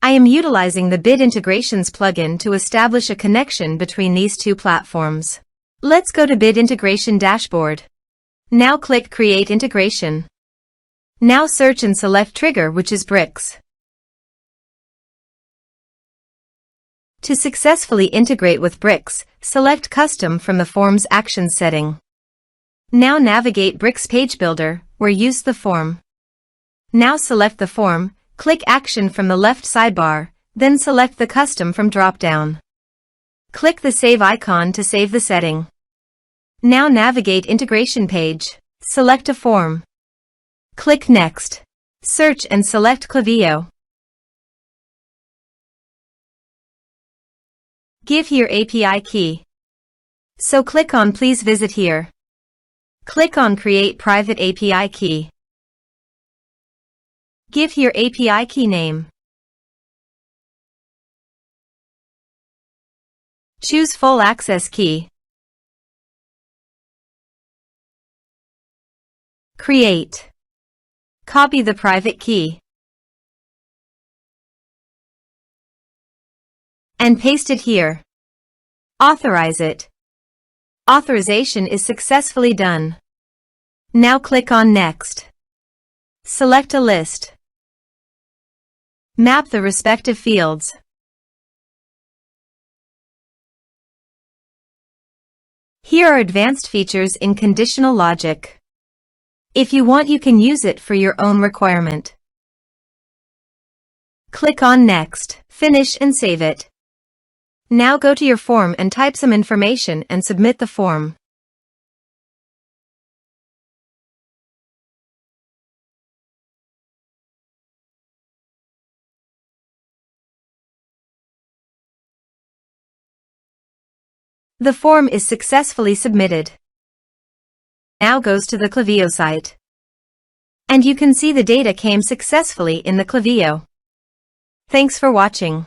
I am utilizing the Bid Integrations plugin to establish a connection between these two platforms. Let's go to Bid Integration Dashboard. Now click Create Integration. Now search and select Trigger, which is bricks. To successfully integrate with bricks, select Custom from the Form's Actions setting. Now navigate Bricks Page Builder, where use the form. Now select the form, click Action from the left sidebar, then select the Custom from drop-down. Click the Save icon to save the setting. Now navigate Integration page, select a form. Click Next. Search and select Klaviyo. Give here API key. So click on Please visit here. Click on Create private API key. Give here API key name. Choose Full Access key. Create. Copy the private key. And paste it here. Authorize it. Authorization is successfully done. Now click on Next. Select a list. Map the respective fields. Here are advanced features in conditional logic. If you want, you can use it for your own requirement. Click on Next, finish and save it. Now go to your form and type some information and submit the form. The form is successfully submitted. Now goes to the Klaviyo site. And you can see the data came successfully in the Klaviyo. Thanks for watching.